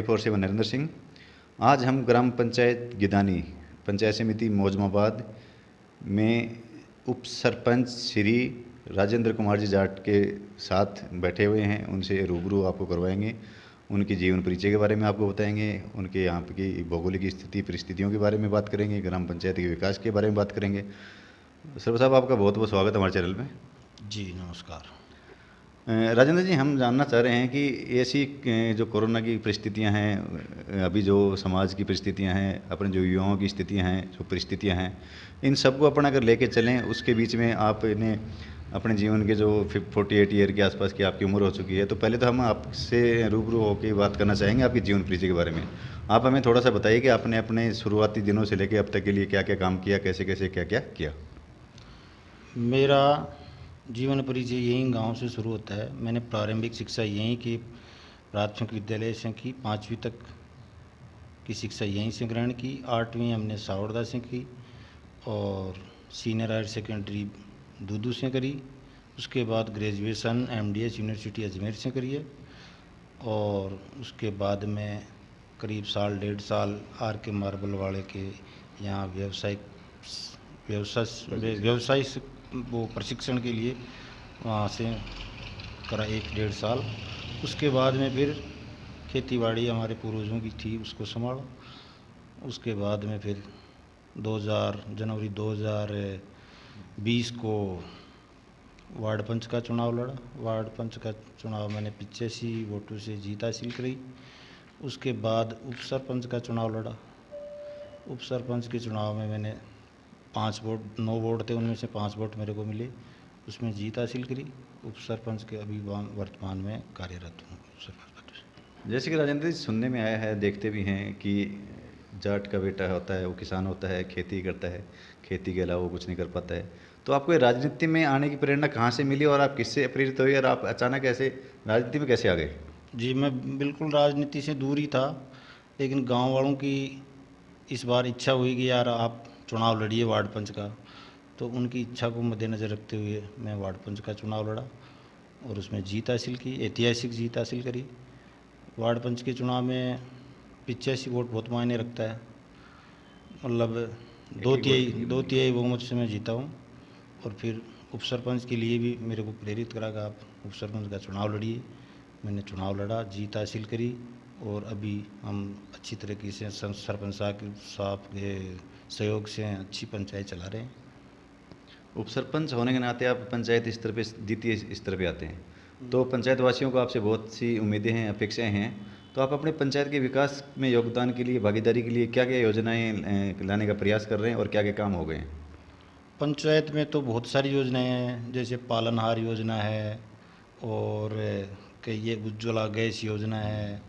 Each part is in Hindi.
24/7 नरेंद्र सिंह। आज हम ग्राम पंचायत गिदानी, पंचायत समिति मौजमाबाद में उप सरपंच श्री राजेंद्र कुमार जी जाट के साथ बैठे हुए हैं। उनसे रूबरू आपको करवाएंगे, उनके जीवन परिचय के बारे में आपको बताएंगे, उनके यहाँ की भौगोलिक स्थिति परिस्थितियों के बारे में बात करेंगे, ग्राम पंचायत के विकास के बारे में बात करेंगे। सर्व साहब, आपका बहुत बहुत स्वागत है हमारे चैनल में। जी नमस्कार। राजेंद्र जी, हम जानना चाह रहे हैं कि ऐसी जो कोरोना की परिस्थितियां हैं, अभी जो समाज की परिस्थितियां हैं, अपने जो युवाओं की स्थितियां हैं, जो परिस्थितियां हैं, इन सबको अपन अगर लेके चलें, उसके बीच में आपने अपने जीवन के जो 48 ईयर के आसपास की आपकी उम्र हो चुकी है, तो पहले तो हम आपसे रूबरू होकर बात करना चाहेंगे आपके जीवन परिचय के बारे में। आप हमें थोड़ा सा बताइए कि आपने अपने शुरुआती दिनों से लेकर अब तक के लिए क्या क्या काम किया, कैसे कैसे क्या क्या किया। मेरा जीवन परिचय यहीं गांव से शुरू होता है। मैंने प्रारंभिक शिक्षा यहीं की प्राथमिक विद्यालय से की, 5वीं तक की शिक्षा यहीं से ग्रहण की। 8वीं हमने सावरदा से की और सीनियर हायर सेकेंडरी दूदू से करी। उसके बाद ग्रेजुएशन MDS यूनिवर्सिटी अजमेर से करी है और उसके बाद में करीब साल 1.5 साल RK मार्बल वाले के यहाँ व्यवसाय वो प्रशिक्षण के लिए वहाँ से करा 1-1.5 साल। उसके बाद में फिर खेतीबाड़ी हमारे पूर्वजों की थी, उसको संभाला। उसके बाद में फिर जनवरी 2020 को वार्ड पंच का चुनाव लड़ा। वार्ड पंच का चुनाव मैंने 85 वोटों से जीत हासिल करी। उसके बाद उप सरपंच का चुनाव लड़ा। उप सरपंच के चुनाव में मैंने 9 वोट थे, उनमें से 5 वोट मेरे को मिले, उसमें जीत हासिल करी। उप सरपंच के अभी वर्तमान में कार्यरत हूँ उप सरपंच पद से। जैसे कि राजेंद्र जी, सुनने में आया है, देखते भी हैं कि जाट का बेटा होता है वो किसान होता है, खेती करता है, खेती के अलावा वो कुछ नहीं कर पाता है। तो आपको ये राजनीति में आने की प्रेरणा कहाँ से मिली और आप किससे प्रेरित हुए और आप अचानक ऐसे राजनीति में कैसे आ गए? जी, मैं बिल्कुल राजनीति से दूर ही था, लेकिन गांव वालों की इस बार इच्छा हुई कि यार आप चुनाव लड़िए वार्ड पंच का। तो उनकी इच्छा को मद्देनज़र रखते हुए मैं वार्ड पंच का चुनाव लड़ा और उसमें जीत हासिल की, ऐतिहासिक जीत हासिल करी। वार्ड पंच के चुनाव में 85 वोट बहुत मायने रखता है, मतलब दो तिहाई बहुमत से मैं जीता हूँ। और फिर उप सरपंच के लिए भी मेरे को प्रेरित करा कि आप उप सरपंच का चुनाव लड़िए। मैंने चुनाव लड़ा, जीत हासिल करी और अभी हम अच्छी तरीके से सरपंच साहब के सहयोग से अच्छी पंचायत चला रहे हैं। उप सरपंच होने के नाते आप पंचायत स्तर पे, द्वितीय स्तर पे आते हैं, तो पंचायत वासियों को आपसे बहुत सी उम्मीदें हैं, अपेक्षाएं हैं। तो आप अपने पंचायत के विकास में योगदान के लिए, भागीदारी के लिए क्या क्या योजनाएं लाने का प्रयास कर रहे हैं और क्या क्या काम हो गए हैं? पंचायत में तो बहुत सारी योजनाएं हैं, जैसे पालनहार योजना है और कई ये उज्ज्वला गैस योजना है।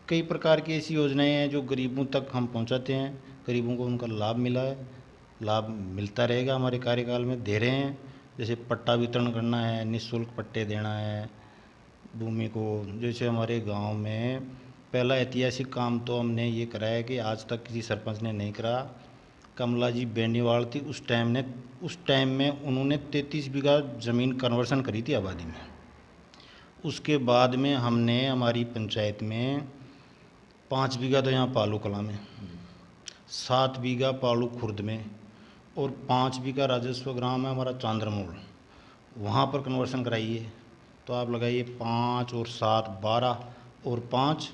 कई प्रकार की ऐसी योजनाएं हैं जो गरीबों तक हम पहुंचाते हैं, गरीबों को उनका लाभ मिला है, लाभ मिलता रहेगा, हमारे कार्यकाल में दे रहे हैं। जैसे पट्टा वितरण करना है, निःशुल्क पट्टे देना है भूमि को। जैसे हमारे गांव में पहला ऐतिहासिक काम तो हमने ये कराया कि आज तक किसी सरपंच ने नहीं करा। कमला जी बेनीवाल थी उस टाइम में उन्होंने 33 बीघा ज़मीन कन्वर्सन करी थी आबादी में। उसके बाद में हमने हमारी पंचायत में 5 बीघा तो यहाँ पालू कला में, 7 बीघा पालू खुर्द में और 5 बीघा राजस्व ग्राम है हमारा चांद्रमूल, वहाँ पर कन्वर्सन कराई है। तो आप लगाइए 5 और 7 12 और 5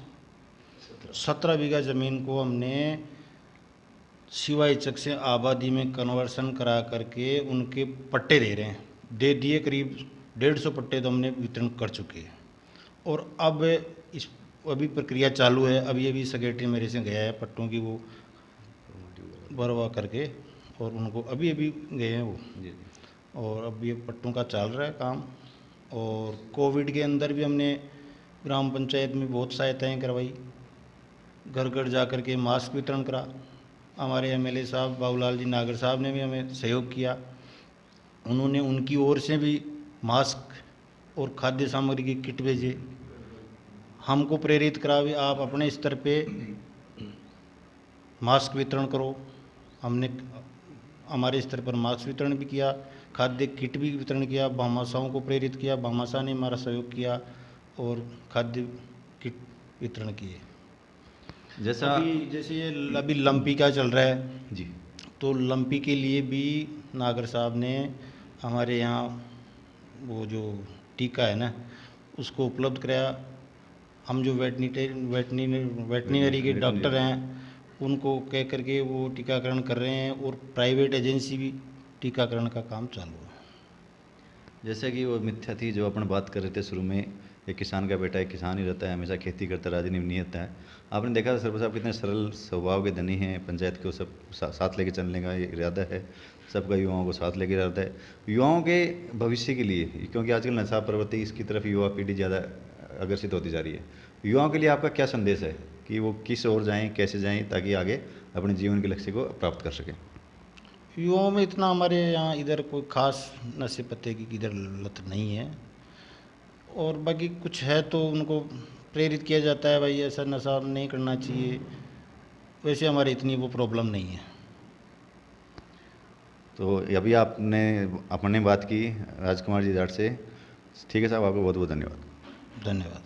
17 बीघा ज़मीन को हमने सिवाई चक से आबादी में कन्वर्सन करा करके उनके पट्टे दे दिए। करीब 150 पट्टे तो हमने वितरण कर चुके हैं और अब अभी प्रक्रिया चालू है। अभी सेक्रेटरी मेरे से गया है पट्टों की वो भरवा करके और उनको अभी गए हैं वो। और अब ये पट्टों का चल रहा है काम। और कोविड के अंदर भी हमने ग्राम पंचायत में बहुत सहायताएँ करवाई, घर घर जा कर के मास्क वितरण करा। हमारे MLA साहब बाबूलाल जी नागर साहब ने भी हमें सहयोग किया, उन्होंने उनकी ओर से भी मास्क और खाद्य सामग्री की किट भेजे। हमको प्रेरित करा भी आप अपने स्तर पे मास्क वितरण करो। हमने हमारे स्तर पर मास्क वितरण भी किया, खाद्य किट भी वितरण किया, भामाशाहों को प्रेरित किया, भामाशाह ने हमारा सहयोग किया और खाद्य किट वितरण किए। जैसा अभी जैसे ये अभी लंपी का चल रहा है, जी तो लंपी के लिए भी नागर साहब ने हमारे यहाँ वो जो टीका है ना उसको उपलब्ध कराया। हम जो वेटनिनरी के डॉक्टर हैं उनको कह करके वो टीकाकरण कर रहे हैं, और प्राइवेट एजेंसी भी टीकाकरण का काम चालू है। जैसा कि वो मिथ्या थी जो अपन बात कर रहे थे शुरू में, एक किसान का बेटा एक किसान ही रहता है, हमेशा खेती करता, राजनीति नहीं रहता है। आपने देखा सरपंच साहब कितने सरल स्वभाव के धनी हैं, पंचायत को सब साथ लेके चलने का ये इरादा है, सबका युवाओं को साथ लेके इरादा है युवाओं के भविष्य के लिए, क्योंकि आजकल नशा प्रवृत्ति इसकी तरफ युवा पीढ़ी ज़्यादा आकर्षित होती जा रही है। युवाओं के लिए आपका क्या संदेश है कि वो किस ओर जाएँ, कैसे जाएँ ताकि आगे अपने जीवन के लक्ष्य को प्राप्त कर सकें? युवाओं में इतना हमारे यहाँ इधर कोई खास नशे पत्ते की इधर लत नहीं है, और बाकी कुछ है तो उनको प्रेरित किया जाता है भाई ऐसा नशा नहीं करना चाहिए। वैसे हमारे इतनी वो प्रॉब्लम नहीं है। तो अभी अपने बात की राजकुमार जी जाट से। ठीक है साहब, आपको बहुत बहुत धन्यवाद। धन्यवाद।